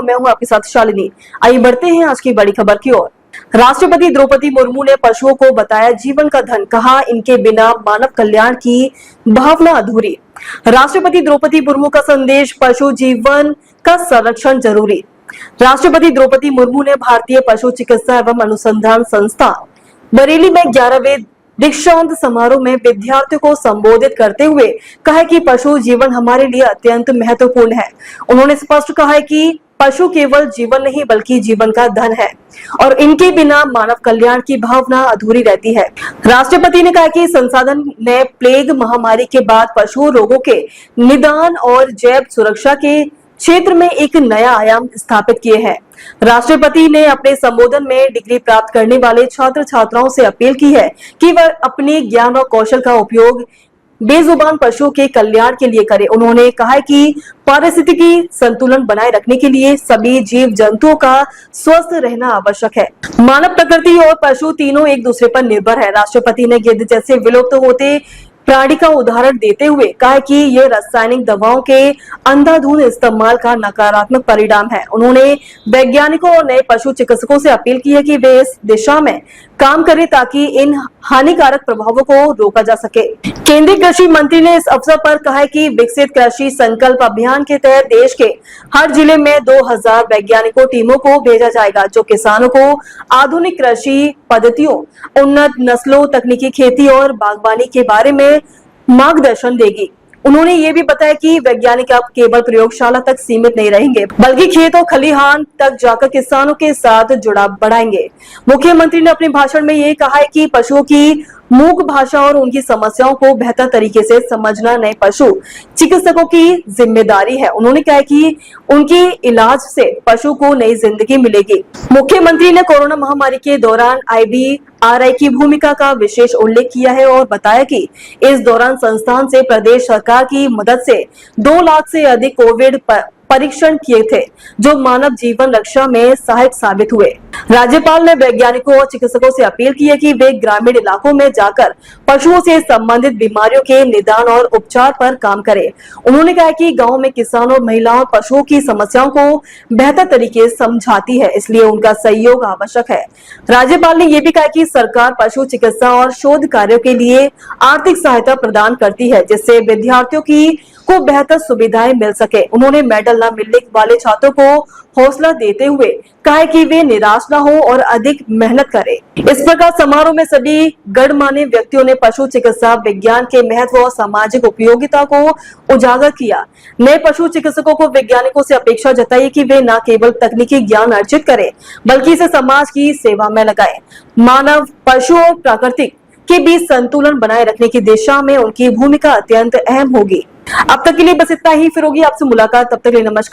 मैं हूं आपके साथ शालिनी। आइए बढ़ते हैं आज की बड़ी खबर की ओर। राष्ट्रपति द्रौपदी मुर्मू ने पशुओं को बताया जीवन का धन, कहा इनके बिना मानव कल्याण की भावना अधूरी। राष्ट्रपति द्रौपदी मुर्मू का संदेश, पशु जीवन का संरक्षण जरूरी। राष्ट्रपति द्रौपदी मुर्मू ने भारतीय पशु चिकित्सा एवं अनुसंधान संस्थान बरेली में 11वें दीक्षांत समारोह में विद्यार्थियों को संबोधित करते हुए कहा कि पशु जीवन हमारे लिए अत्यंत महत्वपूर्ण है। उन्होंने स्पष्ट कहा है कि पशु केवल जीवन नहीं बल्कि जीवन का धन है और इनके बिना मानव कल्याण की भावना अधूरी रहती है। राष्ट्रपति ने कहा कि संसाधन ने प्लेग महामारी के बाद पशु रोगों के निदान और जैव सुरक्षा के क्षेत्र में एक नया आयाम स्थापित किए हैं। राष्ट्रपति ने अपने संबोधन में डिग्री प्राप्त करने वाले छात्र छात्राओं से अपील की है कि वह अपने ज्ञान और कौशल का उपयोग बेजुबान पशुओं के कल्याण के लिए करें। उन्होंने कहा कि पारिस्थितिकी संतुलन बनाए रखने के लिए सभी जीव जंतुओं का स्वस्थ रहना आवश्यक है। मानव, प्रकृति और पशु तीनों एक दूसरे पर निर्भर है। राष्ट्रपति ने गिद्ध जैसे विलुप्त होते प्राणी का उदाहरण देते हुए कहा कि ये रासायनिक दवाओं के अंधाधुंध इस्तेमाल का नकारात्मक परिणाम है। उन्होंने वैज्ञानिकों और नए पशु चिकित्सकों से अपील की है कि वे इस दिशा में काम करें ताकि इन हानिकारक प्रभावों को रोका जा सके। केंद्रीय कृषि मंत्री ने इस अवसर पर कहा कि विकसित कृषि संकल्प अभियान के तहत देश के हर जिले में 2000 वैज्ञानिकों टीमों को भेजा जाएगा, जो किसानों को आधुनिक कृषि पद्धतियों, उन्नत नस्लों, तकनीकी खेती और बागवानी के बारे में मार्गदर्शन देगी। उन्होंने ये भी बताया कि वैज्ञानिक अब केवल प्रयोगशाला तक सीमित नहीं रहेंगे बल्कि खेत और खलिहान तक जाकर किसानों के साथ जुड़ाव बढ़ाएंगे। मुख्यमंत्री ने अपने भाषण में ये कहा है कि पशुओं की मूक भाषा और उनकी समस्याओं को बेहतर तरीके से समझना नए पशु चिकित्सकों की जिम्मेदारी है। उन्होंने कहा कि उनकी इलाज से पशु को नई जिंदगी मिलेगी। मुख्यमंत्री ने कोरोना महामारी के दौरान IBRI की भूमिका का विशेष उल्लेख किया है और बताया कि इस दौरान संस्थान से प्रदेश सरकार की मदद से 2 लाख से अधिक कोविड परीक्षण किए थे, जो मानव जीवन रक्षा में सहायक साबित हुए। राज्यपाल ने वैज्ञानिकों और चिकित्सकों से अपील की है कि वे ग्रामीण इलाकों में जाकर पशुओं से संबंधित बीमारियों के निदान और उपचार पर काम करें। उन्होंने कहा कि गांव में किसानों और महिलाओं पशुओं की समस्याओं को बेहतर तरीके से समझाती है, इसलिए उनका सहयोग आवश्यक है। राज्यपाल ने यह भी कहा कि सरकार पशु चिकित्सा और शोध कार्यों के लिए आर्थिक सहायता प्रदान करती है, जिससे विद्यार्थियों को बेहतर सुविधाएं मिल सके। उन्होंने मेडल न मिलने वाले छात्रों को हौसला देते हुए कहा कि वे निराश न हो और अधिक मेहनत करें। इस प्रकार समारोह में सभी गणमान्य व्यक्तियों ने पशु चिकित्सा विज्ञान के महत्व और सामाजिक उपयोगिता को उजागर किया। नए पशु चिकित्सकों को वैज्ञानिकों से अपेक्षा जताई कि वे न केवल तकनीकी ज्ञान अर्जित करें बल्कि इसे समाज की सेवा में लगाएं। मानव, पशु और प्राकृतिक के बीच संतुलन बनाए रखने की दिशा में उनकी भूमिका अत्यंत अहम होगी। अब तक के लिए बस इतना ही, फिर होगी आपसे मुलाकात, तब तक के लिए नमस्कार।